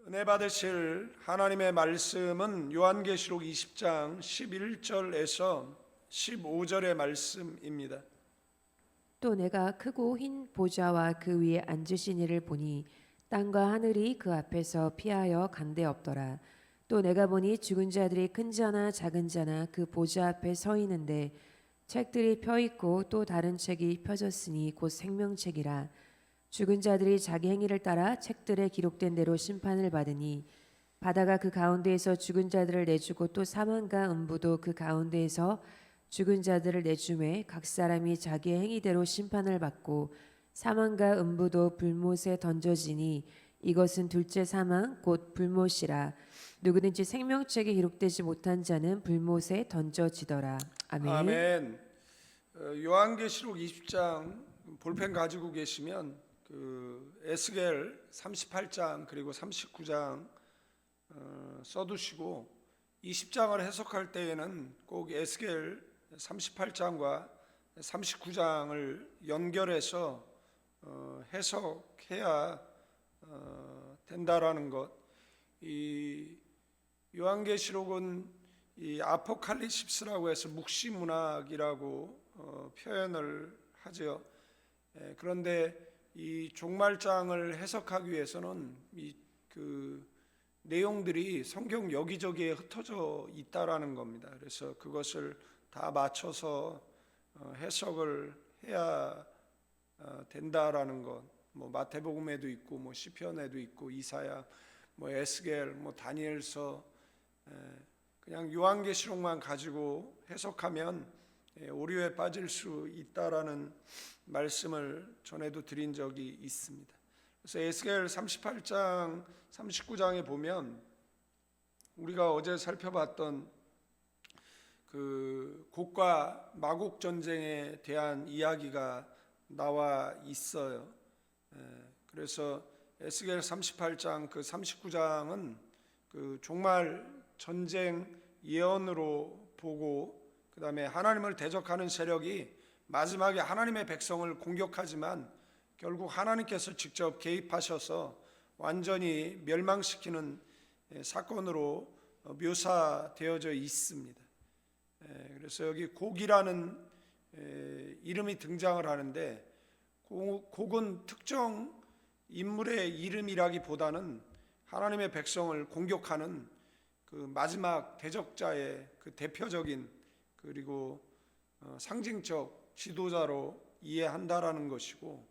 은혜 받으실 하나님의 말씀은 요한계시록 20장 11절에서 15절의 말씀입니다. 또 내가 크고 흰 보좌와 그 위에 앉으신 이를 보니 땅과 하늘이 그 앞에서 피하여 간데 없더라. 또 내가 보니 죽은 자들이 큰 자나 작은 자나 그 보좌 앞에 서 있는데 책들이 펴 있고 또 다른 책이 펴졌으니 곧 생명책이라. 죽은 자들이 자기 행위를 따라 책들에 기록된 대로 심판을 받으니 바다가 그 가운데에서 죽은 자들을 내주고 또 사망과 음부도 그 가운데에서 죽은 자들을 내주매 각 사람이 자기의 행위대로 심판을 받고 사망과 음부도 불못에 던져지니 이것은 둘째 사망 곧 불못이라. 누구든지 생명책에 기록되지 못한 자는 불못에 던져지더라. 아멘. 아멘. 요한계시록 20장 볼펜 가지고 계시면 에스겔 38장 그리고 39장 써두시고 20장을 해석할 때에는 꼭 에스겔 38장과 39장을 연결해서 해석해야 된다라는 것. 이 요한계시록은 이 아포칼립시스라고 해서 묵시문학이라고 표현을 하죠. 그런데 이 종말장을 해석하기 위해서는 그 내용들이 성경 여기저기에 흩어져 있다라는 겁니다. 그래서 그것을 다 맞춰서 해석을 해야 된다라는 것. 뭐 마태복음에도 있고, 뭐 시편에도 있고, 이사야, 뭐 에스겔, 뭐 다니엘서, 그냥 요한계시록만 가지고 해석하면 오류에 빠질 수 있다라는 말씀을 전에도 드린 적이 있습니다. 그래서 에스겔 38장, 39장에 보면 우리가 어제 살펴봤던 그 곡과 마곡 전쟁에 대한 이야기가 나와 있어요. 그래서 에스겔 38장 그 39장은 그 종말 전쟁 예언으로 보고, 그 다음에 하나님을 대적하는 세력이 마지막에 하나님의 백성을 공격하지만 결국 하나님께서 직접 개입하셔서 완전히 멸망시키는 사건으로 묘사되어져 있습니다. 그래서 여기 곡이라는 이름이 등장을 하는데, 곡은 특정 인물의 이름이라기보다는 하나님의 백성을 공격하는 그 마지막 대적자의 그 대표적인 그리고 상징적 지도자로 이해한다라는 것이고,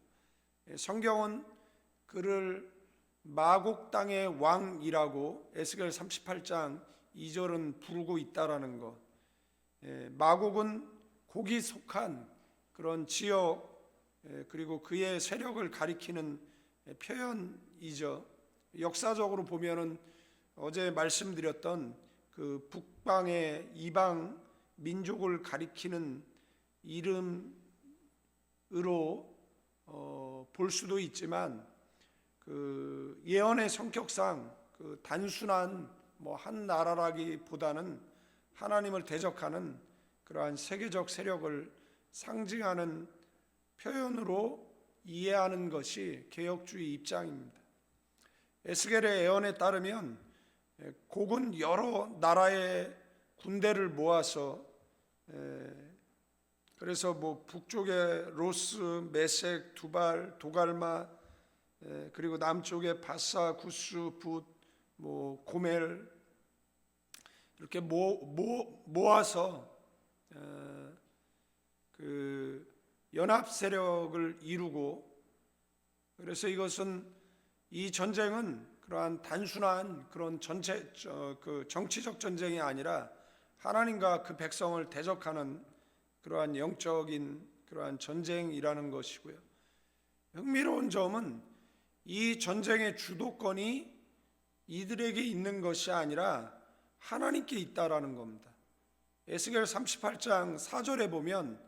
성경은 그를 마곡 땅의 왕이라고 에스겔 38장 2절은 부르고 있다라는 것. 마곡은 곡이 속한 그런 지역 그리고 그의 세력을 가리키는 표현이죠. 역사적으로 보면은 어제 말씀드렸던 그 북방의 이방 민족을 가리키는 이름으로 볼 수도 있지만, 그 예언의 성격상 그 단순한 뭐 한 나라라기보다는 하나님을 대적하는 그러한 세계적 세력을 상징하는 표현으로 이해하는 것이 개혁주의 입장입니다. 에스겔의 예언에 따르면 곡은 여러 나라의 군대를 모아서, 그래서 뭐 북쪽에 로스, 메섹, 두발, 도갈마, 그리고 남쪽에 바사, 구스, 붓, 뭐 고멜 이렇게 모아서 그 연합 세력을 이루고, 그래서 이것은 이 전쟁은 그러한 단순한 그런 그 정치적 전쟁이 아니라 하나님과 그 백성을 대적하는 그러한 영적인 그러한 전쟁이라는 것이고요. 흥미로운 점은 이 전쟁의 주도권이 이들에게 있는 것이 아니라 하나님께 있다라는 겁니다. 에스겔 38장 4절에 보면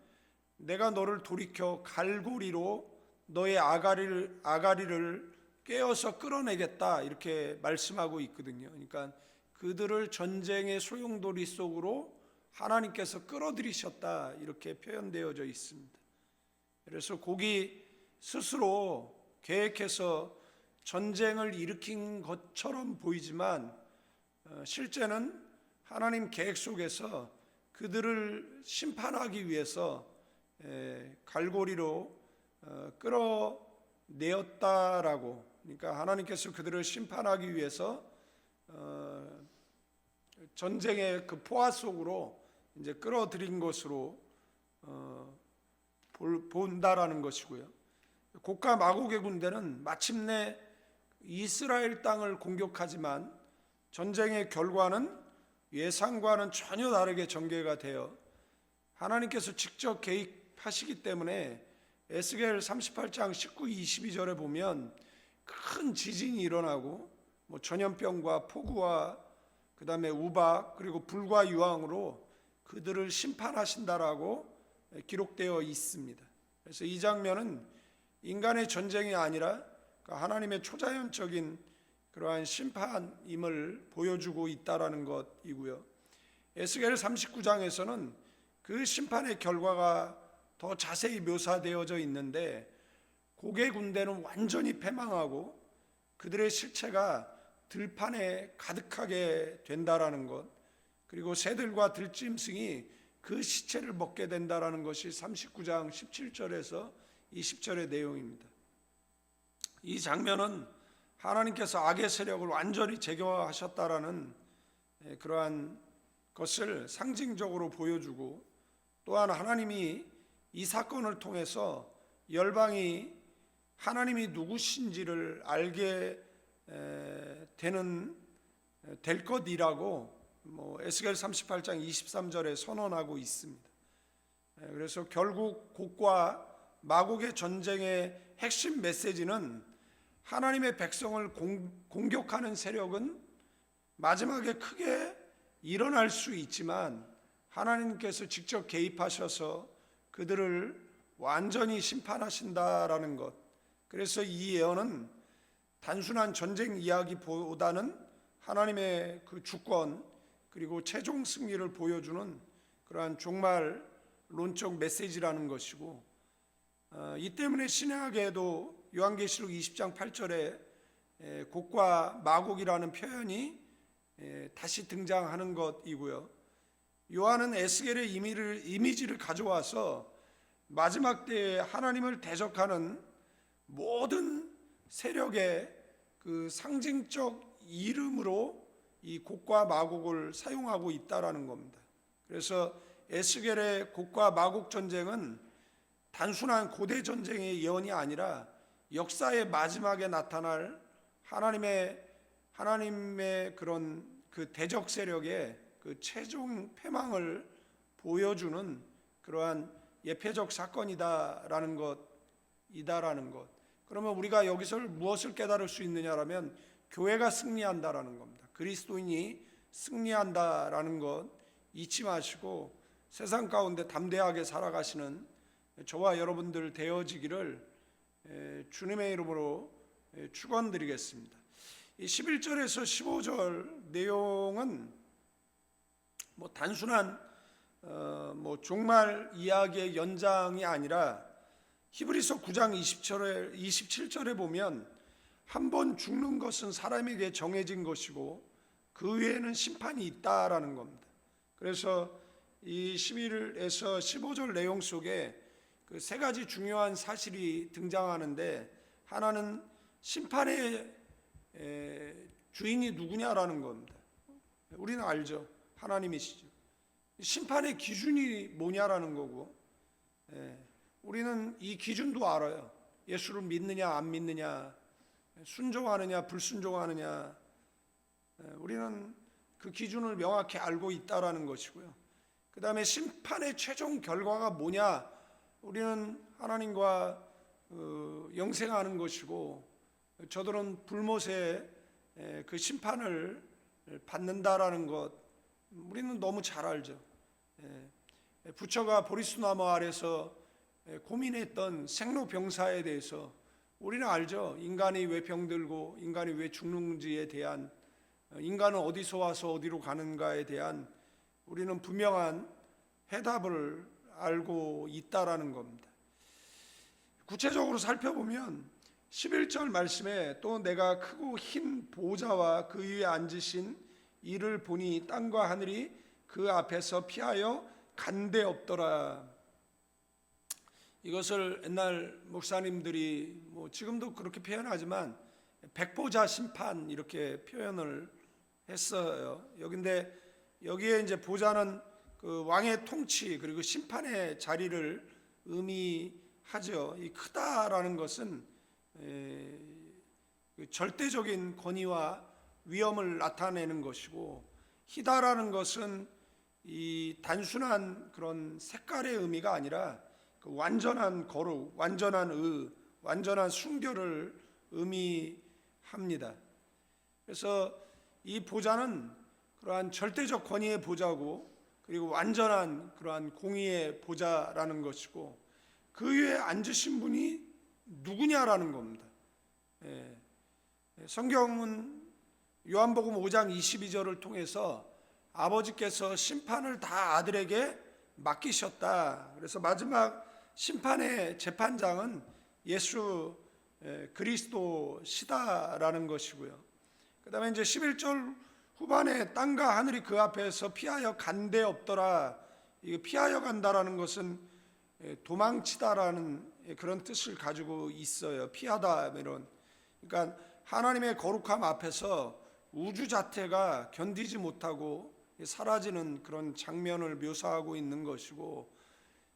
내가 너를 돌이켜 갈고리로 너의 아가리를 꿰어서 끌어내겠다 이렇게 말씀하고 있거든요. 그러니까 그들을 전쟁의 소용돌이 속으로 하나님께서 끌어들이셨다 이렇게 표현되어져 있습니다. 그래서 곡이 스스로 계획해서 전쟁을 일으킨 것처럼 보이지만 실제는 하나님 계획 속에서 그들을 심판하기 위해서 갈고리로 끌어내었다라고, 그러니까 하나님께서 그들을 심판하기 위해서 전쟁의 그 포화 속으로 이제 끌어들인 것으로 본다라는 것이고요. 곡과 마곡의 군대는 마침내 이스라엘 땅을 공격하지만 전쟁의 결과는 예상과는 전혀 다르게 전개가 되어 하나님께서 직접 개입하시기 때문에 에스겔 38장 19, 22절에 보면 큰 지진이 일어나고 전염병과 폭우와 그 다음에 우박 그리고 불과 유황으로 그들을 심판하신다라고 기록되어 있습니다. 그래서 이 장면은 인간의 전쟁이 아니라 하나님의 초자연적인 그러한 심판임을 보여주고 있다라는 것이고요. 에스겔 39장에서는 그 심판의 결과가 더 자세히 묘사되어져 있는데 곡의 군대는 완전히 패망하고 그들의 실체가 들판에 가득하게 된다라는 것, 그리고 새들과 들짐승이 그 시체를 먹게 된다라는 것이 39장 17절에서 20절의 내용입니다. 이 장면은 하나님께서 악의 세력을 완전히 제거하셨다라는 그러한 것을 상징적으로 보여주고, 또한 하나님이 이 사건을 통해서 열방이 하나님이 누구신지를 알게 될 것이라고 에스겔 38장 23절에 선언하고 있습니다. 그래서 결국 곡과 마곡의 전쟁의 핵심 메시지는 하나님의 백성을 공격하는 세력은 마지막에 크게 일어날 수 있지만 하나님께서 직접 개입하셔서 그들을 완전히 심판하신다라는 것. 그래서 이 예언은 단순한 전쟁 이야기보다는 하나님의 그 주권 그리고 최종 승리를 보여주는 그러한 종말론적 메시지라는 것이고, 이 때문에 신약에도 요한계시록 20장 8절에 곡과 마곡이라는 표현이 다시 등장하는 것이고요. 요한은 에스겔의 이미지를 가져와서 마지막 때에 하나님을 대적하는 모든 세력의 그 상징적 이름으로 이 곡과 마곡을 사용하고 있다라는 겁니다. 그래서 에스겔의 곡과 마곡 전쟁은 단순한 고대 전쟁의 예언이 아니라 역사의 마지막에 나타날 하나님의 그런 그 대적 세력의 그 최종 패망을 보여주는 그러한 예표적 사건이다라는 것. 그러면 우리가 여기서 무엇을 깨달을 수 있느냐라면 교회가 승리한다라는 겁니다. 그리스도인이 승리한다라는 것 잊지 마시고 세상 가운데 담대하게 살아가시는 저와 여러분들 되어지기를 주님의 이름으로 축원드리겠습니다. 이 11절에서 15절 내용은 단순한 종말 이야기의 연장이 아니라 히브리서 9장 27절에 보면 한 번 죽는 것은 사람에게 정해진 것이고 그 외에는 심판이 있다라는 겁니다. 그래서 이 11에서 15절 내용 속에 그 세 가지 중요한 사실이 등장하는데, 하나는 심판의 주인이 누구냐라는 겁니다. 우리는 알죠. 하나님이시죠. 심판의 기준이 뭐냐라는 거고, 우리는 이 기준도 알아요. 예수를 믿느냐 안 믿느냐, 순종하느냐 불순종하느냐, 우리는 그 기준을 명확히 알고 있다라는 것이고요. 그 다음에 심판의 최종 결과가 뭐냐, 우리는 하나님과 영생하는 것이고 저들은 불못의 그 심판을 받는다라는 것, 우리는 너무 잘 알죠. 부처가 보리수나무 아래서 고민했던 생로병사에 대해서 우리는 알죠. 인간이 왜 병들고 인간이 왜 죽는지에 대한, 인간은 어디서 와서 어디로 가는가에 대한 우리는 분명한 해답을 알고 있다라는 겁니다. 구체적으로 살펴보면 11절 말씀에 또 내가 크고 흰 보좌와 그 위에 앉으신 이를 보니 땅과 하늘이 그 앞에서 피하여 간데 없더라. 이것을 옛날 목사님들이 뭐 지금도 그렇게 표현하지만 백보자 심판 이렇게 표현을 했어요. 여기에 이제 보좌는 그 왕의 통치 그리고 심판의 자리를 의미하죠. 이 크다라는 것은 절대적인 권위와 위엄을 나타내는 것이고, 희다라는 것은 이 단순한 그런 색깔의 의미가 아니라 그 완전한 거룩, 완전한 완전한 순결을 의미합니다. 그래서 이 보좌는 그러한 절대적 권위의 보좌고, 그리고 완전한 그러한 공의의 보좌라는 것이고, 그 위에 앉으신 분이 누구냐라는 겁니다. 성경은 요한복음 5장 22절을 통해서 아버지께서 심판을 다 아들에게 맡기셨다. 그래서 마지막 심판의 재판장은 예수 그리스도시다라는 것이고요. 그 다음에 이제 11절 후반에 땅과 하늘이 그 앞에서 피하여 간데 없더라. 이게 피하여 간다라는 것은 도망치다라는 그런 뜻을 가지고 있어요. 피하다 이런. 그러니까 하나님의 거룩함 앞에서 우주 자체가 견디지 못하고 사라지는 그런 장면을 묘사하고 있는 것이고,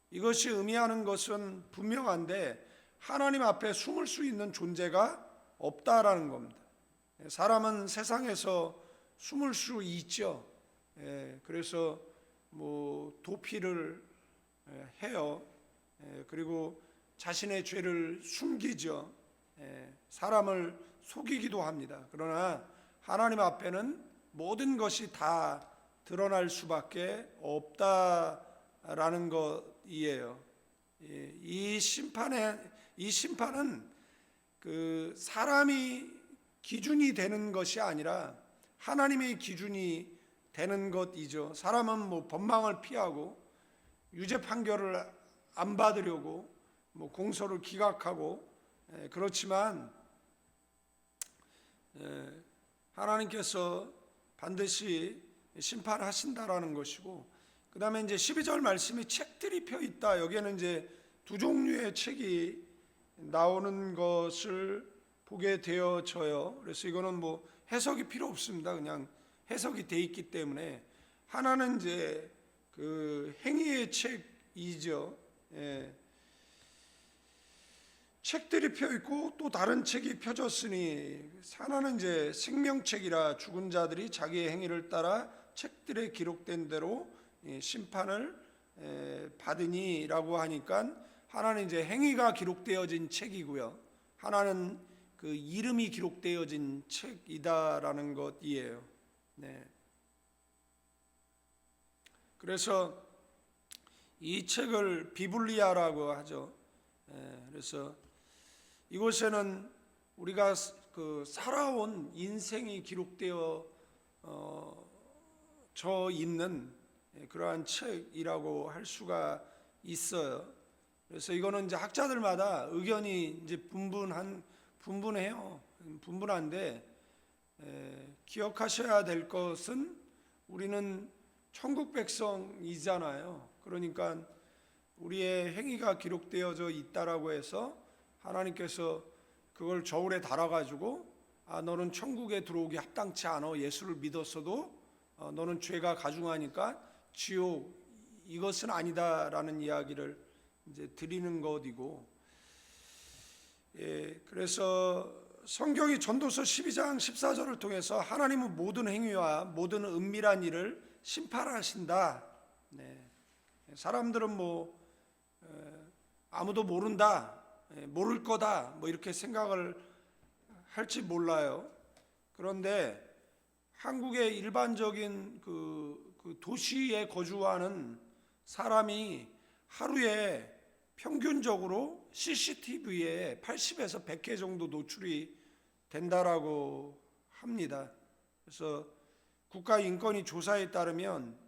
이것이 의미하는 것은 분명한데 하나님 앞에 숨을 수 있는 존재가 없다라는 겁니다. 사람은 세상에서 숨을 수 있죠. 그래서 뭐 도피를 해요. 그리고 자신의 죄를 숨기죠. 사람을 속이기도 합니다. 그러나 하나님 앞에는 모든 것이 다 드러날 수밖에 없다라는 것이에요. 이 심판은 그 사람이 기준이 되는 것이 아니라 하나님의 기준이 되는 것이죠. 사람은 뭐 법망을 피하고 유죄 판결을 안 받으려고 뭐 공소를 기각하고 그렇지만 하나님께서 반드시 심판하신다라는 것이고, 그 다음에 이제 12절 말씀이 책들이 펴 있다. 여기에는 이제 두 종류의 책이 나오는 것을 보게 되어져요. 그래서 이거는 뭐 해석이 필요 없습니다. 그냥 해석이 돼 있기 때문에, 하나는 이제 그 행위의 책이죠. 책들이 펴 있고 또 다른 책이 펴졌으니, 하나는 이제 생명책이라 죽은 자들이 자기의 행위를 따라 책들에 기록된 대로 심판을 받으니라고 하니까, 하나는 이제 행위가 기록되어진 책이고요, 하나는 그 이름이 기록되어진 책이다라는 것이에요. 그래서 이 책을 비블리아라고 하죠. 그래서 이곳에는 우리가 그 살아온 인생이 기록되어 져 있는 그러한 책이라고 할 수가 있어요. 그래서 이거는 이제 학자들마다 의견이 이제 분분한데 기억하셔야 될 것은, 우리는 천국 백성이잖아요. 그러니까 우리의 행위가 기록되어져 있다라고 해서 하나님께서 그걸 저울에 달아가지고 너는 천국에 들어오기 합당치 않아, 예수를 믿었어도 너는 죄가 가중하니까 지옥, 이것은 아니다라는 이야기를 이제 드리는 것이고, 그래서 성경이 전도서 12장 14절을 통해서 하나님은 모든 행위와 모든 은밀한 일을 심판하신다. 사람들은 뭐 아무도 모른다, 모를 거다, 뭐 이렇게 생각을 할지 몰라요. 그런데 한국의 일반적인 그 도시에 거주하는 사람이 하루에 평균적으로 CCTV에 80에서 100회 정도 노출이 된다라고 합니다. 그래서 국가인권위 조사에 따르면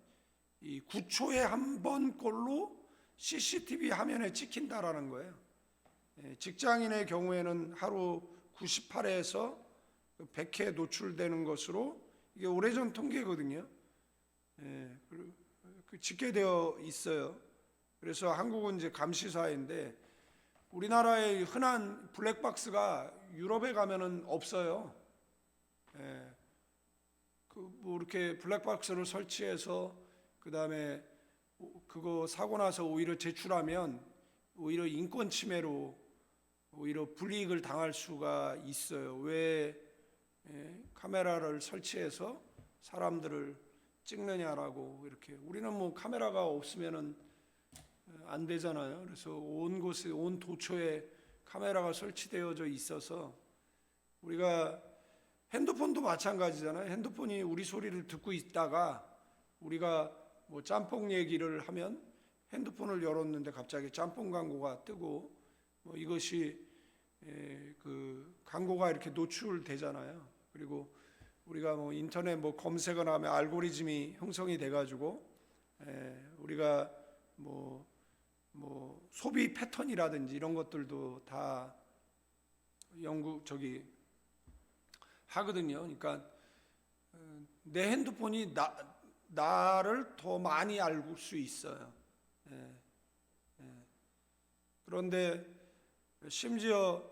이 9초에 한 번꼴로 CCTV 화면에 찍힌다라는 거예요. 직장인의 경우에는 하루 98회에서 100회 노출되는 것으로 이게 오래전 통계거든요. 집계되어 있어요. 그래서 한국은 이제 감시사회인데 우리나라의 흔한 블랙박스가 유럽에 가면은 없어요. 뭐 이렇게 블랙박스를 설치해서 그 다음에 그거 사고 나서 오히려 제출하면 오히려 인권 침해로 오히려 불이익을 당할 수가 있어요. 왜 카메라를 설치해서 사람들을 찍느냐라고 이렇게 우리는 뭐 카메라가 없으면은 안 되잖아요. 그래서 온 곳에 온 도처에 카메라가 설치되어져 있어서 우리가 핸드폰도 마찬가지잖아요. 핸드폰이 우리 소리를 듣고 있다가 우리가 뭐 짬뽕 얘기를 하면 핸드폰을 열었는데 갑자기 짬뽕 광고가 뜨고 뭐 이것이 그 광고가 이렇게 노출되잖아요. 그리고 우리가 뭐 인터넷 뭐 검색을 하면 알고리즘이 형성이 돼가지고 우리가 뭐 소비 패턴이라든지 이런 것들도 다 하거든요. 그러니까 내 핸드폰이 나를 더 많이 알 수 있어요. 그런데 심지어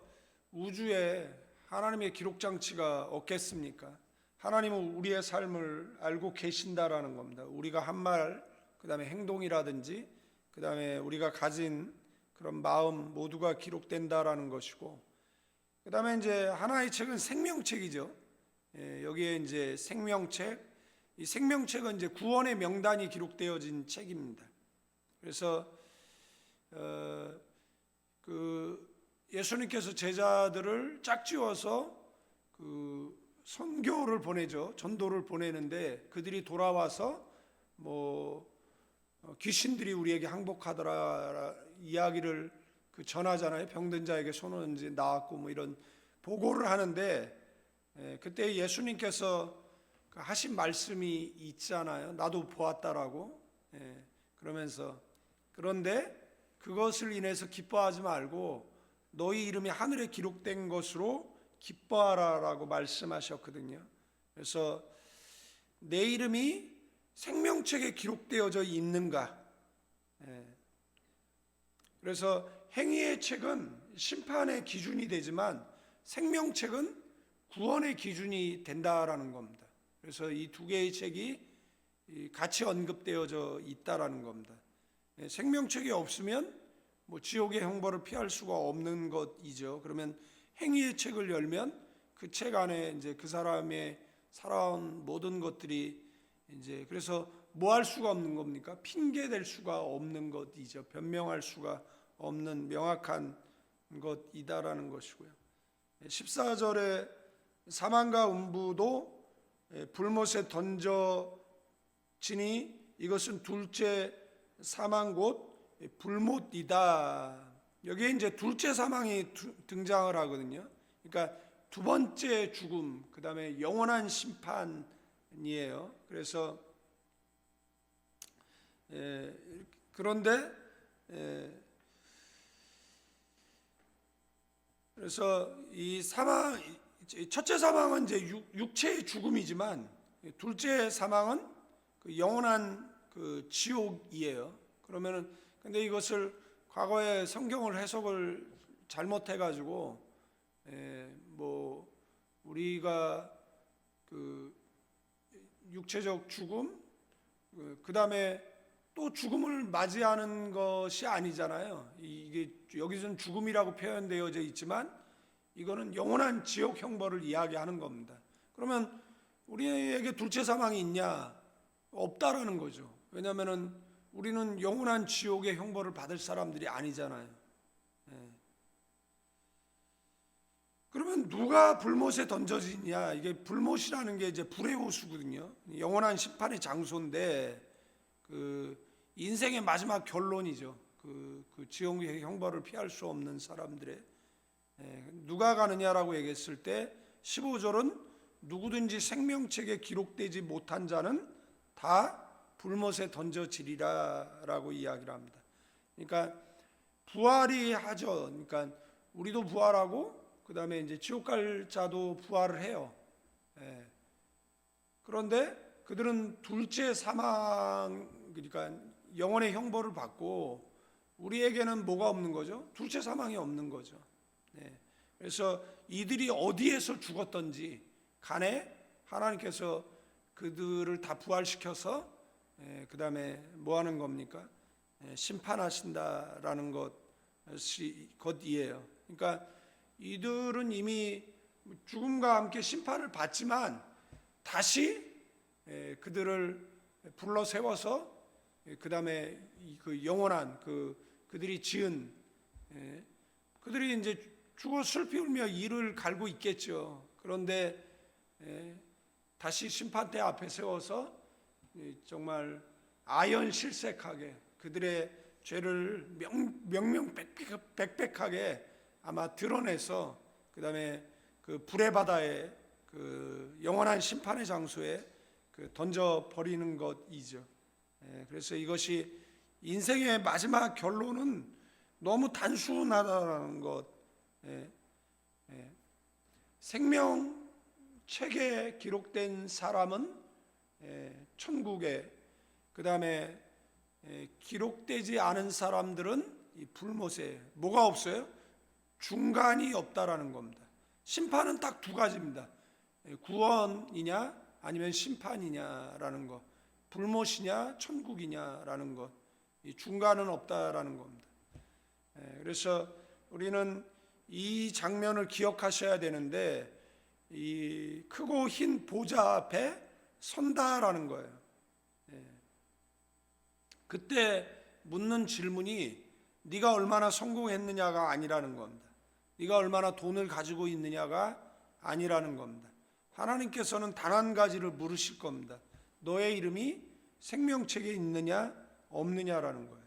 우주에 하나님의 기록 장치가 없겠습니까? 하나님은 우리의 삶을 알고 계신다라는 겁니다. 우리가 한 말, 그 다음에 행동이라든지, 그 다음에 우리가 가진 그런 마음 모두가 기록된다라는 것이고, 그 다음에 이제 하나의 책은 생명책이죠. 여기에 이제 생명책, 이 생명책은 이제 구원의 명단이 기록되어진 책입니다. 그래서 그 예수님께서 제자들을 짝지어서 그 선교를 보내죠. 전도를 보내는데 그들이 돌아와서 뭐 귀신들이 우리에게 항복하더라 이야기를 전하잖아요. 병든 자에게 손은 이제 나았고 뭐 이런 보고를 하는데 그때 예수님께서 하신 말씀이 있잖아요. 나도 보았다라고. 그러면서 그런데 그것을 인해서 기뻐하지 말고 너희 이름이 하늘에 기록된 것으로 기뻐하라라고 말씀하셨거든요. 그래서 내 이름이 생명책에 기록되어져 있는가? 그래서 행위의 책은 심판의 기준이 되지만 생명책은 구원의 기준이 된다라는 겁니다. 그래서 이 두 개의 책이 같이 언급되어져 있다라는 겁니다. 생명책이 없으면 뭐 지옥의 형벌을 피할 수가 없는 것이죠. 그러면 행위의 책을 열면 그 책 안에 이제 그 사람의 살아온 모든 것들이 이제 그래서 뭐 할 수가 없는 겁니까? 핑계 댈 수가 없는 것이죠. 변명할 수가 없는 명확한 것이다라는 것이고요. 14절에 사망과 음부도 불못에 던져지니 이것은 둘째 사망 곧 불못이다. 여기에 이제 둘째 사망이 등장을 하거든요. 그러니까 두 번째 죽음, 그 다음에 영원한 심판이에요. 그래서 그런데 그래서 이 사망, 첫째 사망은 이제 육체의 죽음이지만 둘째 사망은 그 영원한 그 지옥이에요. 그러면은 근데 이것을 과거에 성경을 해석을 잘못해 가지고 뭐 우리가 그 육체적 죽음 그 다음에 또 죽음을 맞이하는 것이 아니잖아요. 이게 여기서는 죽음이라고 표현되어져 있지만 이거는 영원한 지옥 형벌을 이야기하는 겁니다. 그러면 우리에게 둘째 사망이 있냐? 없다라는 거죠. 왜냐하면은 우리는 영원한 지옥의 형벌을 받을 사람들이 아니잖아요. 그러면 누가 불못에 던져지냐? 이게 불못이라는 게 이제 불의 호수거든요. 영원한 심판의 장소인데 그 인생의 마지막 결론이죠. 그 지옥의 형벌을 피할 수 없는 사람들의 누가 가느냐라고 얘기했을 때 15절은 누구든지 생명책에 기록되지 못한 자는 다 불못에 던져지리라라고 이야기를 합니다. 그러니까 부활이 하죠. 그러니까 우리도 부활하고 그 다음에 이제 지옥 갈 자도 부활을 해요. 예. 그런데 그들은 둘째 사망, 그러니까 영원의 형벌을 받고 우리에게는 뭐가 없는 거죠? 둘째 사망이 없는 거죠. 예. 그래서 이들이 어디에서 죽었던지 간에 하나님께서 그들을 다 부활시켜서 그 다음에 뭐 하는 겁니까? 심판하신다라는 것이에요. 그러니까 이들은 이미 죽음과 함께 심판을 받지만 다시 그들을 불러 세워서 그 다음에 그 영원한 그들이 지은 그들이 이제 죽어 슬피 울며 이를 갈고 있겠죠. 그런데 다시 심판대 앞에 세워서 정말 아연실색하게 그들의 죄를 명명백백하게 아마 드러내서 그 다음에 그 불의 바다에 그 영원한 심판의 장소에 던져 버리는 것이죠. 그래서 이것이 인생의 마지막 결론은 너무 단순하다는 것. 생명책에 기록된 사람은 천국에, 그 다음에 기록되지 않은 사람들은 이 불못에 뭐가 없어요? 중간이 없다라는 겁니다. 심판은 딱 두 가지입니다. 구원이냐 아니면 심판이냐라는 것, 불못이냐 천국이냐라는 것, 이 중간은 없다라는 겁니다. 그래서 우리는 이 장면을 기억하셔야 되는데 이 크고 흰 보좌 앞에 선다라는 거예요. 그때 묻는 질문이 네가 얼마나 성공했느냐가 아니라는 겁니다. 네가 얼마나 돈을 가지고 있느냐가 아니라는 겁니다. 하나님께서는 단 한 가지를 물으실 겁니다. 너의 이름이 생명책에 있느냐 없느냐라는 거예요.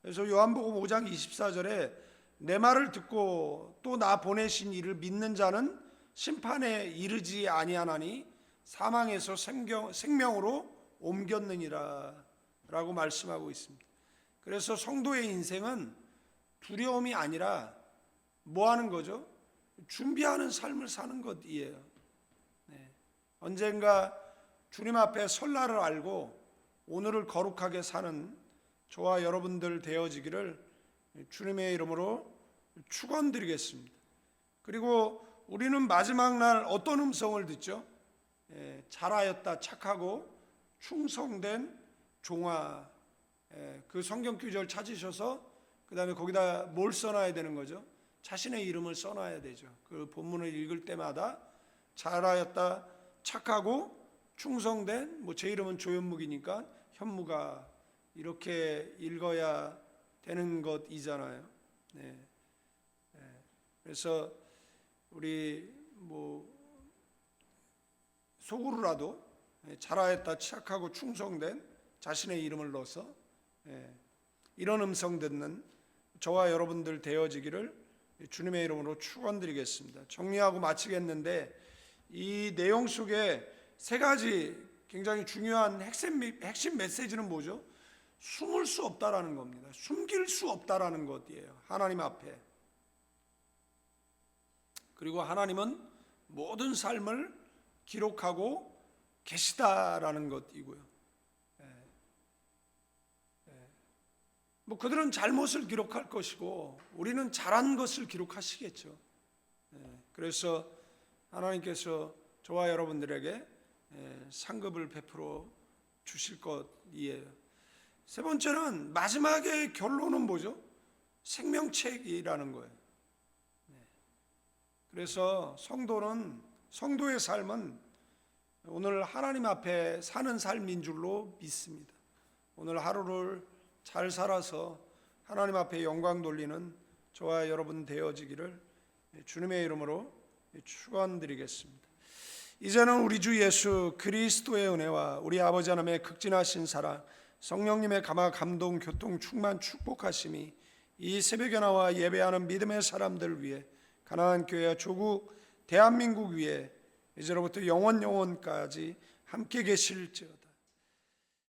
그래서 요한복음 5장 24절에 내 말을 듣고 또 나 보내신 이를 믿는 자는 심판에 이르지 아니하나니 사망에서 생명으로 옮겼느니라 라고 말씀하고 있습니다. 그래서 성도의 인생은 두려움이 아니라 뭐 하는 거죠? 준비하는 삶을 사는 것이에요. 언젠가 주님 앞에 설 날을 알고 오늘을 거룩하게 사는 저와 여러분들 되어지기를 주님의 이름으로 축원드리겠습니다. 그리고 우리는 마지막 날 어떤 음성을 듣죠? 잘하였다 착하고 충성된 종아. 그 성경 구절 찾으셔서 그 다음에 거기다 뭘 써놔야 되는 거죠? 자신의 이름을 써놔야 되죠. 그 본문을 읽을 때마다 잘하였다 착하고 충성된, 뭐 제 이름은 조현묵이니까 현무가 이렇게 읽어야 되는 것이잖아요. 그래서 우리 뭐 속으로라도 잘하였다 착하고 충성된 자신의 이름을 넣어서 이런 음성 듣는 저와 여러분들 되어지기를 주님의 이름으로 축원드리겠습니다. 정리하고 마치겠는데 이 내용 속에 세 가지 굉장히 중요한 핵심 메시지는 뭐죠? 숨을 수 없다라는 겁니다. 숨길 수 없다라는 것이에요. 하나님 앞에. 그리고 하나님은 모든 삶을 기록하고 계시다라는 것이고요. 뭐 그들은 잘못을 기록할 것이고 우리는 잘한 것을 기록하시겠죠. 그래서 하나님께서 저와 여러분들에게 상급을 베풀어 주실 것이에요. 세 번째는 마지막의 결론은 뭐죠? 생명책이라는 거예요. 그래서 성도의 삶은 오늘 하나님 앞에 사는 삶인 줄로 믿습니다. 오늘 하루를 잘 살아서 하나님 앞에 영광 돌리는 저와 여러분 되어지기를 주님의 이름으로 축원드리겠습니다. 이제는 우리 주 예수 그리스도의 은혜와 우리 아버지 하나님의 극진하신 사랑, 성령님의 감화 감동 교통 충만 축복하심이 이 새벽에 나와 예배하는 믿음의 사람들 위해 가나안 교회와 조국 대한민국 위에 이제로부터 영원까지 함께 계실지어다.